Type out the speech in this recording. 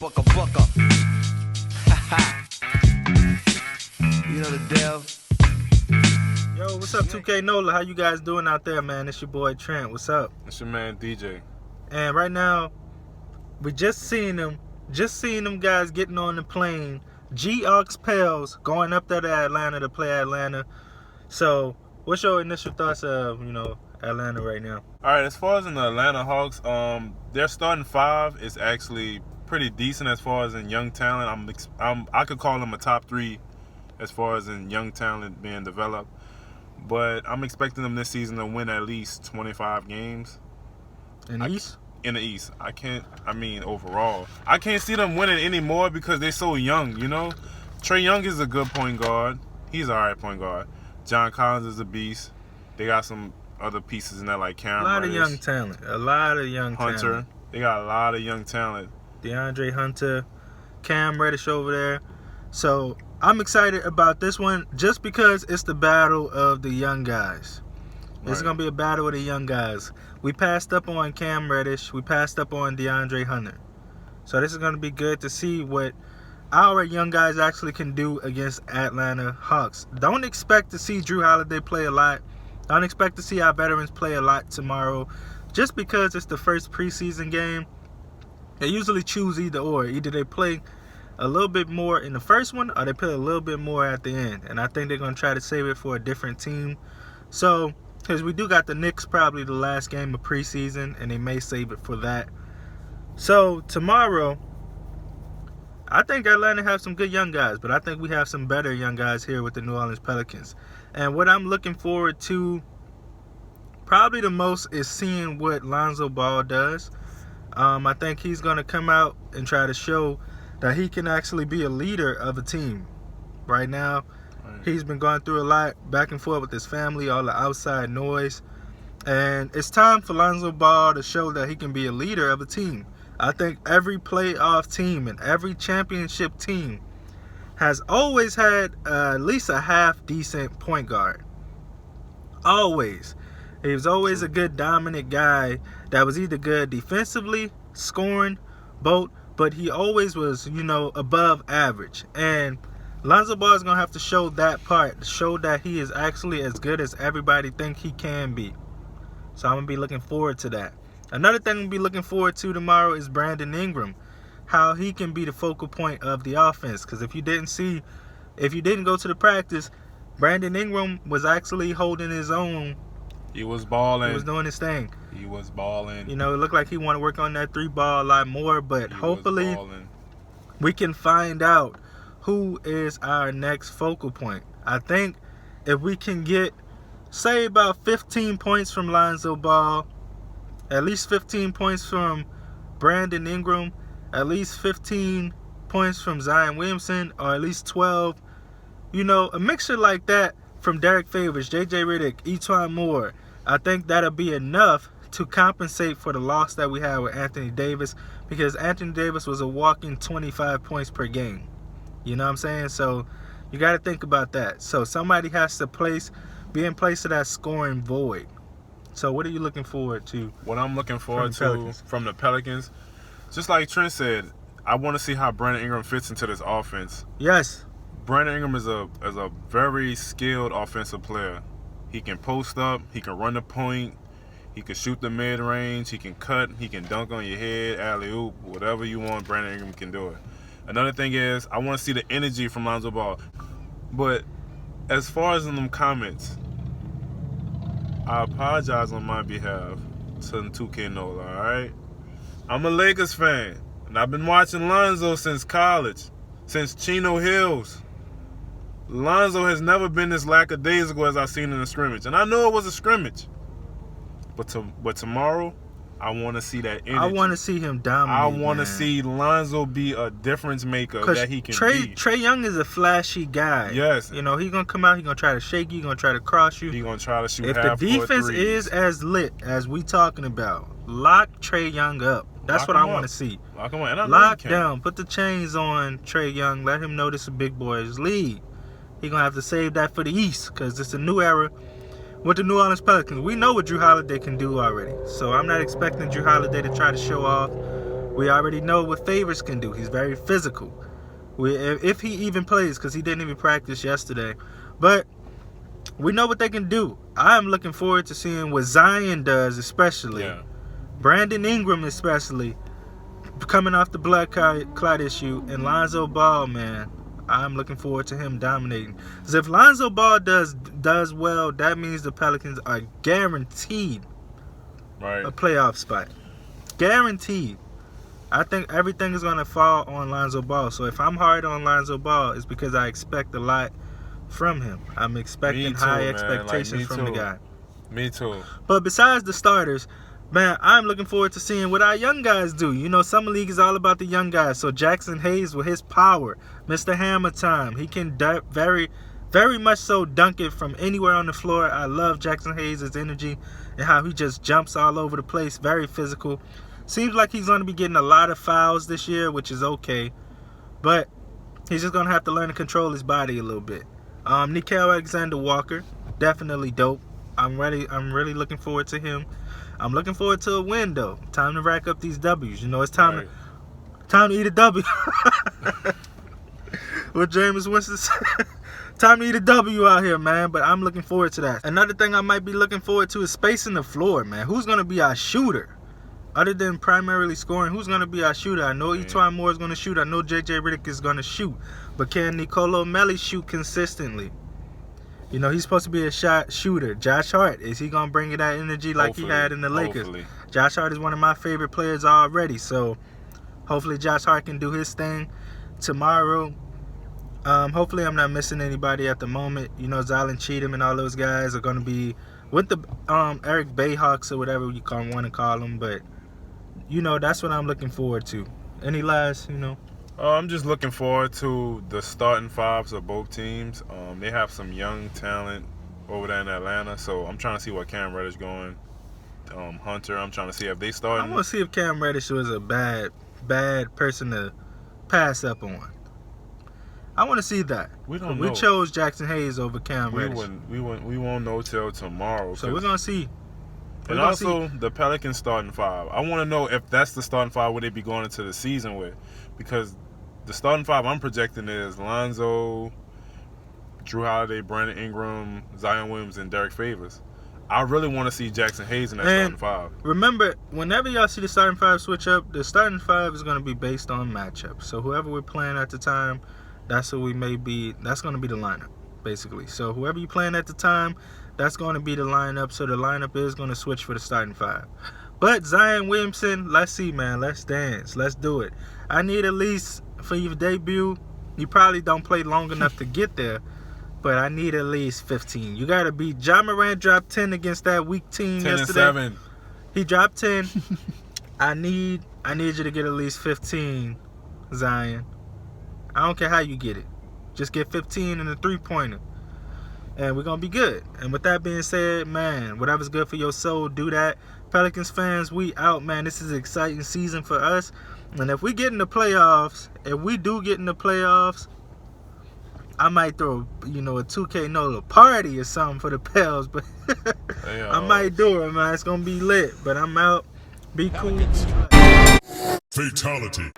Bucka bucka. You know the deal. Yo, what's up, 2K Nola? How you guys doing out there, man? It's your boy Trent. What's up? It's your man DJ. And right now, we just seen them guys getting on the plane. Hawks Pels going up there to Atlanta to play Atlanta. So, what's your initial thoughts of Atlanta right now? All right, as far as in the Atlanta Hawks, their starting five is actually pretty decent as far as in young talent. I could call them a top three as far as in young talent being developed. But I'm expecting them this season to win at least 25 games. In the East? In the East. Overall. I can't see them winning anymore because they're so young, Trae Young is a good point guard. He's an all right point guard. John Collins is a beast. They got some other pieces in there like Cam A lot Reddish, of young talent. A lot of young Hunter. talent. They got a lot of young talent. DeAndre Hunter, Cam Reddish over there. So I'm excited about this one just because it's the battle of the young guys. Right. It's going to be a battle of the young guys. We passed up on Cam Reddish. We passed up on DeAndre Hunter. So this is going to be good to see what our young guys actually can do against Atlanta Hawks. Don't expect to see Drew Holiday play a lot. Don't expect to see our veterans play a lot tomorrow. Just because it's the first preseason game, they usually choose either or. Either they play a little bit more in the first one or they play a little bit more at the end. And I think they're going to try to save it for a different team. So, because we do got the Knicks probably the last game of preseason, and they may save it for that. So, tomorrow, I think Atlanta have some good young guys, but I think we have some better young guys here with the New Orleans Pelicans. And what I'm looking forward to probably the most is seeing what Lonzo Ball does. I think he's going to come out and try to show that he can actually be a leader of a team. Right now, he's been going through a lot back and forth with his family, all the outside noise. And it's time for Lonzo Ball to show that he can be a leader of a team. I think every playoff team and every championship team has always had at least a half-decent point guard. Always. He was always a good dominant guy that was either good defensively, scoring, both, but he always was, above average. And Lonzo Ball is going to have to show that part, show that he is actually as good as everybody think he can be. So I'm going to be looking forward to that. Another thing I'm going to be looking forward to tomorrow is Brandon Ingram, how he can be the focal point of the offense. Because if you didn't go to the practice, Brandon Ingram was actually holding his own. He was balling. He was doing his thing. He was balling. It looked like he wanted to work on that three ball a lot more, but hopefully we can find out who is our next focal point. I think if we can get, say, about 15 points from Lonzo Ball, at least 15 points from Brandon Ingram, at least 15 points from Zion Williamson, or at least 12, a mixture like that from Derek Favors, J.J. Redick, Etuan Moore, I think that'll be enough to compensate for the loss that we had with Anthony Davis, because Anthony Davis was a walking 25 points per game. You know what I'm saying? So you got to think about that. So somebody has to be in place of that scoring void. So what are you looking forward to? What I'm looking forward to from the Pelicans, just like Trent said, I want to see how Brandon Ingram fits into this offense. Yes. Brandon Ingram is a very skilled offensive player. He can post up. He can run the point. He can shoot the mid-range. He can cut. He can dunk on your head, alley-oop, whatever you want, Brandon Ingram can do it. Another thing is I want to see the energy from Lonzo Ball. But as far as in them comments, I apologize on my behalf to 2K Nola, all right? I'm a Lakers fan, and I've been watching Lonzo since college, since Chino Hills. Lonzo has never been this lackadaisical as I've seen in the scrimmage. And I know it was a scrimmage. But tomorrow, I want to see that energy. I want to see him dominate. I want to see Lonzo be a difference maker that he can be. Trae Young is a flashy guy. Yes. He's going to come out. He's going to try to shake you. He's going to try to cross you. He's going to try to shoot if half the defense is as lit as we talking about, lock Trae Young up. That's what I want to see. Lock him up. And lock down. Put the chains on Trae Young. Let him know this is a big boys league. He's going to have to save that for the East because it's a new era with the New Orleans Pelicans. We know what Drew Holiday can do already. So I'm not expecting Drew Holiday to try to show off. We already know what Favors can do. He's very physical. If he even plays, because he didn't even practice yesterday. But we know what they can do. I'm looking forward to seeing what Zion does, especially. Yeah. Brandon Ingram, especially. Coming off the blood clot issue. And Lonzo Ball, man. I'm looking forward to him dominating. Because if Lonzo Ball does well, that means the Pelicans are guaranteed a playoff spot. Guaranteed. I think everything is going to fall on Lonzo Ball. So if I'm hard on Lonzo Ball, it's because I expect a lot from him. I'm expecting high expectations from the guy. Me too. But besides the starters, man, I'm looking forward to seeing what our young guys do. You know, Summer League is all about the young guys. So Jackson Hayes with his power, Mr. Hammer Time, he can very, very much so dunk it from anywhere on the floor. I love Jackson Hayes' energy and how he just jumps all over the place. Very physical. Seems like he's going to be getting a lot of fouls this year, which is okay. But he's just going to have to learn to control his body a little bit. Nickeil Alexander-Walker, definitely dope. I'm really looking forward to him. I'm looking forward to a win, though. Time to rack up these W's. You know, it's time to eat a W. What Jameis Winston said. Time to eat a W out here, man. But I'm looking forward to that. Another thing I might be looking forward to is spacing the floor, man. Who's going to be our shooter? Other than primarily scoring, who's going to be our shooter? I know Etuan Moore is going to shoot. I know J.J. Redick is going to shoot. But can Nicolo Melli shoot consistently? You know, he's supposed to be a shot shooter. Josh Hart, is he going to bring you that energy like he had in the Lakers? Josh Hart is one of my favorite players already. So, hopefully Josh Hart can do his thing tomorrow. Hopefully I'm not missing anybody at the moment. You know, Zylan Cheatham and all those guys are going to be with the Eric Bayhawks or whatever you want to call them. But, you know, that's what I'm looking forward to. Any last, you know? I'm just looking forward to the starting fives of both teams. They have some young talent over there in Atlanta, so I'm trying to see what Cam Reddish going. Hunter, I'm trying to see if they start. I want to see if Cam Reddish was a bad person to pass up on. I want to see that. We don't know. We chose Jackson Hayes over Cam Reddish. We won't know till tomorrow. So we're gonna see. And also the Pelicans starting five. I want to know if that's the starting five would they be going into the season with, because the starting five I'm projecting is Lonzo, Drew Holiday, Brandon Ingram, Zion Williams, and Derek Favors. I really want to see Jackson Hayes in that starting five. Remember, whenever y'all see the starting five switch up, the starting five is going to be based on matchup. So whoever we're playing at the time, that's who we may be. That's going to be the lineup, basically. So whoever you're playing at the time, that's going to be the lineup. So the lineup is going to switch for the starting five. But Zion Williamson, let's see, man. Let's dance. Let's do it. I need at least, for your debut, you probably don't play long enough to get there, but I need at least 15. You got to beat Ja Morant dropped 10 against that weak team 10 yesterday. and 7. He dropped 10. I need you to get at least 15, Zion. I don't care how you get it. Just get 15 and a three-pointer. And we're going to be good. And with that being said, man, whatever's good for your soul, do that. Pelicans fans, we out, man. This is an exciting season for us. And if we get in the playoffs, I might throw, a 2K Nola party or something for the Pels. But I might do it, man. It's going to be lit. But I'm out. Be cool. Fatality.